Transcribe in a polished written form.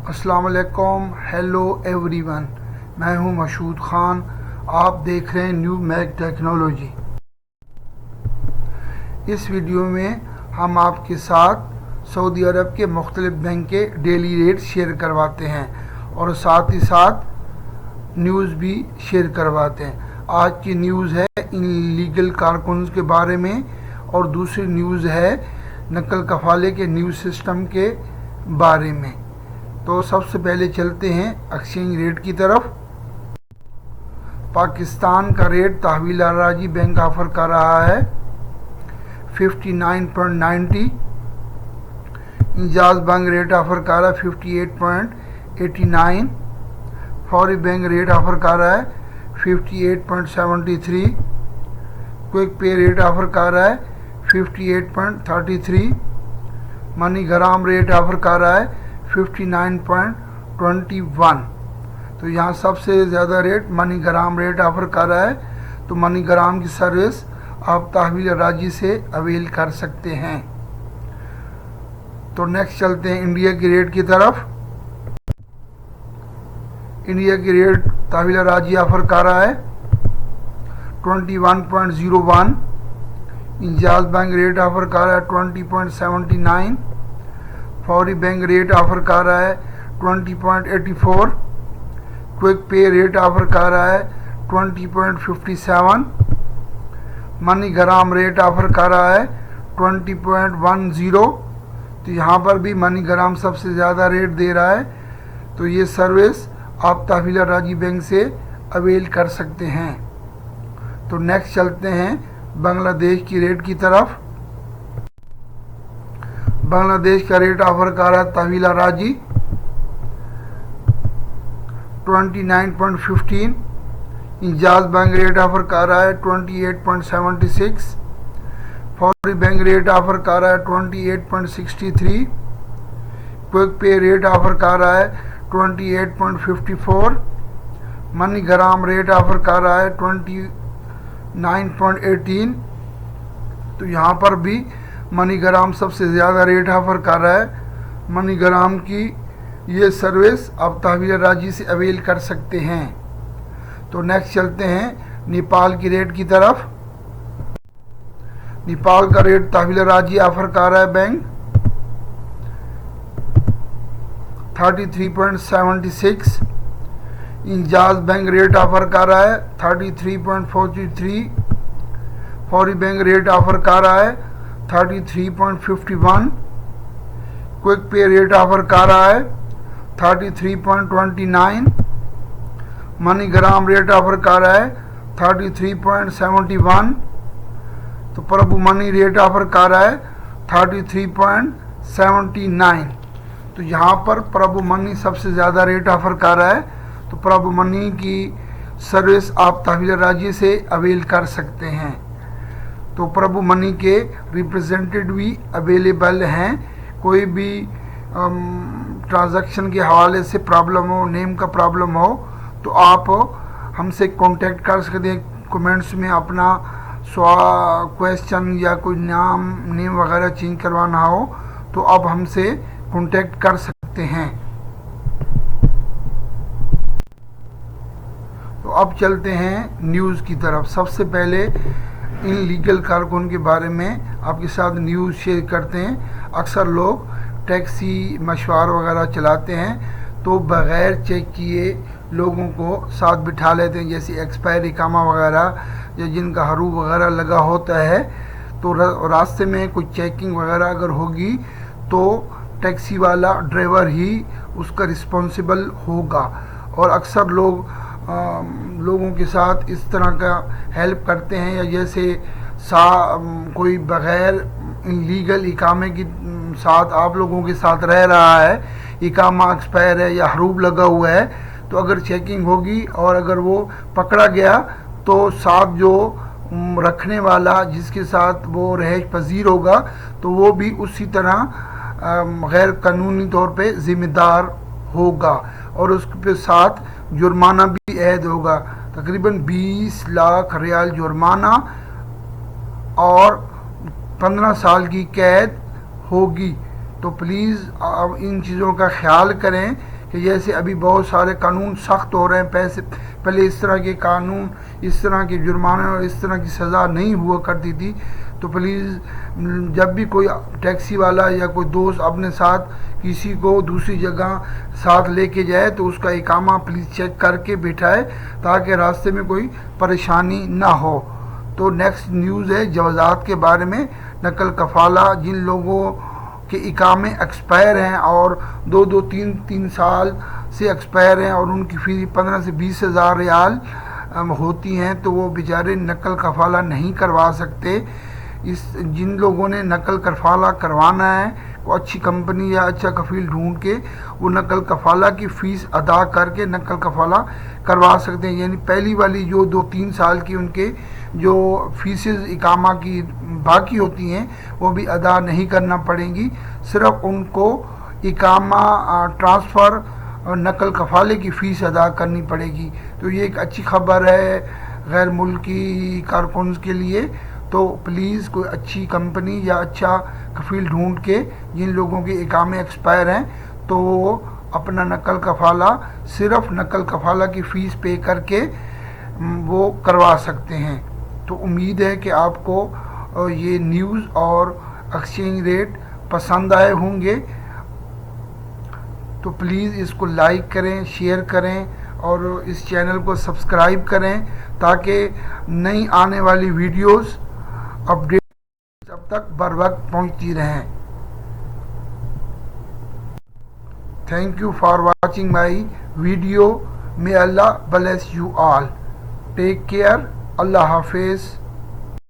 अस्सलाम वालेकुम, hello everyone. मैं हूं मशहूद ख़ान। आप देख रहे हैं न्यू मैक टेक्नोलॉजी। इस वीडियो में हम आपके साथ सऊदी अरब के मुख्तलिफ बैंक के डेली रेट शेयर करवाते हैं और साथ ही साथ न्यूज़ भी शेयर करवाते हैं। आज की न्यूज़ है इनलीगल कारकुन्स के बारे में और दूसरी न्यूज़ है नकल कफ़ाले के न्यूज़ सिस्टम के बारे में। तो सबसे पहले चलते हैं एक्सचेंज रेट की तरफ। पाकिस्तान का रेट तहवील अराजी बैंक ऑफ़र कर रहा है 59.90। इंजाज बैंक रेट ऑफ़र कर रहा है 58.89। फौरी बैंक रेट ऑफ़र कर रहा है 58.73। क्विक पे रेट ऑफ़र कर रहा है 58.33। मनी ग्राम रेट ऑफ़र कर रहा है 59.21। तो यहाँ सबसे ज़्यादा रेट मनी ग्राम रेट ऑफ़र कर रहा है। तो मनी ग्राम की सर्विस आप तहवील राजी से अवेल कर सकते हैं। तो नेक्स्ट चलते हैं इंडिया की रेट की तरफ। इंडिया की रेट तहवील राजी ऑफ़र कर रहा है 21.01। इंजाज बैंक रेट ऑफ़र कर रहा है 20.79। फौरी बैंक रेट ऑफ़र कर रहा है 20.84। क्विक पे रेट ऑफ़र कर रहा है 20.57। मनी ग्राम रेट ऑफ़र कर रहा है 20.10। तो यहाँ पर भी मनी ग्राम सबसे ज़्यादा रेट दे रहा है। तो ये सर्विस आप तहवील राजी बैंक से अवेल कर सकते हैं। तो नेक्स्ट चलते हैं बांग्लादेश की रेट की तरफ। बांग्लादेश का रेट ऑफ़र कर रहा है तहवील राजी 29.15। इंजाज बैंक रेट ऑफ़र कर रहा है 28.76। फौरी बैंक रेट ऑफ़र कर रहा है 28.63। क्विक पे रेट ऑफ़र कर रहा है 28.54। मनी ग्राम रेट ऑफ़र कर रहा है 29.18। तो यहाँ पर भी मनी ग्राम सबसे ज़्यादा रेट ऑफ़र कर रहा है। मनी ग्राम की ये सर्विस आप तहवील राजी से अवेल कर सकते हैं। तो नेक्स्ट चलते हैं नेपाल की रेट की तरफ। नेपाल का रेट तहवील राजी ऑफ़र कर रहा है बैंक 33.76। इंजाज बैंक रेट ऑफ़र कर रहा है 33.43। फौरी बैंक रेट ऑफ़र कर रहा है 33.51। क्विक पे रेट ऑफ़र कर रहा है 33.29। मनी ग्राम रेट ऑफ़र कर रहा है 33.71। तो प्रभु मनी रेट ऑफ़र कर रहा है 33.79। तो यहाँ पर प्रभु मनी सबसे ज़्यादा रेट ऑफ़र कर रहा है। तो प्रभु मनी की सर्विस आप तहवील राजी से अवेल कर सकते हैं। तो प्रभु मनी के रिप्रेजेंटेटिव भी अवेलेबल हैं। कोई भी ट्रांजैक्शन के हवाले से प्रॉब्लम हो, नेम का प्रॉब्लम हो, तो आप हमसे कांटेक्ट कर सकते हैं। कमेंट्स में अपना क्वेश्चन या कोई नेम वगैरह चेंज करवाना हो तो आप हमसे कांटेक्ट कर सकते हैं। तो अब चलते हैं न्यूज़ की तरफ। सबसे पहले इन लीगल कारकुन के बारे में आपके साथ न्यूज़ शेयर करते हैं। अक्सर लोग टैक्सी मशवार वगैरह चलाते हैं तो बग़ैर चेक किए लोगों को साथ बिठा लेते हैं, जैसे एक्सपायर इकामा वगैरह या जिनका हरू वगैरह लगा होता है। तो रास्ते में कुछ चेकिंग वगैरह अगर होगी तो टैक्सी वाला ड्राइवर ही उसका रिस्पॉन्सिबल होगा। और अक्सर लोगों के साथ इस तरह का हेल्प करते हैं, या जैसे कोई बग़ैर इलीगल इकामे के साथ आप लोगों के साथ रह रहा है, इकामा एक्सपायर है या हरूब लगा हुआ है, तो अगर चेकिंग होगी और अगर वो पकड़ा गया तो साथ जो रखने वाला जिसके साथ वो रहायश पजीर होगा तो वो भी उसी तरह गैर कानूनी तौर पे ज़िम्मेदार होगा और उसके साथ जुर्माना भी ऐड होगा। तकरीबन 20 लाख रियाल जुर्माना और 15 साल की कैद होगी। तो प्लीज़ इन चीज़ों का ख्याल करें कि जैसे अभी बहुत सारे कानून सख्त हो रहे हैं, पहले इस तरह के कानून, इस तरह के जुर्माने और इस तरह की सज़ा नहीं हुआ करती थी। तो प्लीज़ जब भी कोई टैक्सी वाला या कोई दोस्त अपने साथ किसी को दूसरी जगह साथ लेके जाए तो उसका इकामा प्लीज़ चेक करके बिठाए, ताकि रास्ते में कोई परेशानी ना हो। तो नेक्स्ट न्यूज़ है जवाज़ात के बारे में। नकल कफ़ाला, जिन लोगों के इकामे एक्सपायर हैं और 2-3 साल से एक्सपायर हैं और उनकी फ़ीस 15 से 20 हज़ार रियाल होती हैं, तो वो बेचारे नकल कफ़ाला नहीं करवा सकते। जिन लोगों ने नकल कफ़ाला करवाना है वो अच्छी कंपनी या अच्छा कफ़ील ढूंढ के वो नकल कफ़ाला की फ़ीस अदा करके नकल कफ़ाला करवा सकते हैं। यानी पहली वाली जो 2-3 साल की उनके जो फीसेस इकामा की बाकी होती हैं वो भी अदा नहीं करना पड़ेंगी, सिर्फ उनको इकामा ट्रांसफ़र और नकल कफ़ाले की फ़ीस अदा करनी पड़ेगी। तो ये एक अच्छी खबर है गैर मुल्की कारकुन के लिए। तो प्लीज़ कोई अच्छी कंपनी या अच्छा कफ़ील ढूंढ के, जिन लोगों के इकामे एक्सपायर हैं, तो वो अपना नकल कफ़ाला सिर्फ नकल कफ़ाला की फ़ीस पे करके वो करवा सकते हैं। तो उम्मीद है कि आपको ये न्यूज़ और एक्सचेंज रेट पसंद आए होंगे। तो प्लीज़ इसको लाइक करें, शेयर करें और इस चैनल को सब्सक्राइब करें, ताकि नई आने वाली वीडियोस अपडेट जब तक बर वक्त पहुँचती रहें। Thank you for watching my video. May Allah bless you all. Take care. अल्लाह हाफिज़।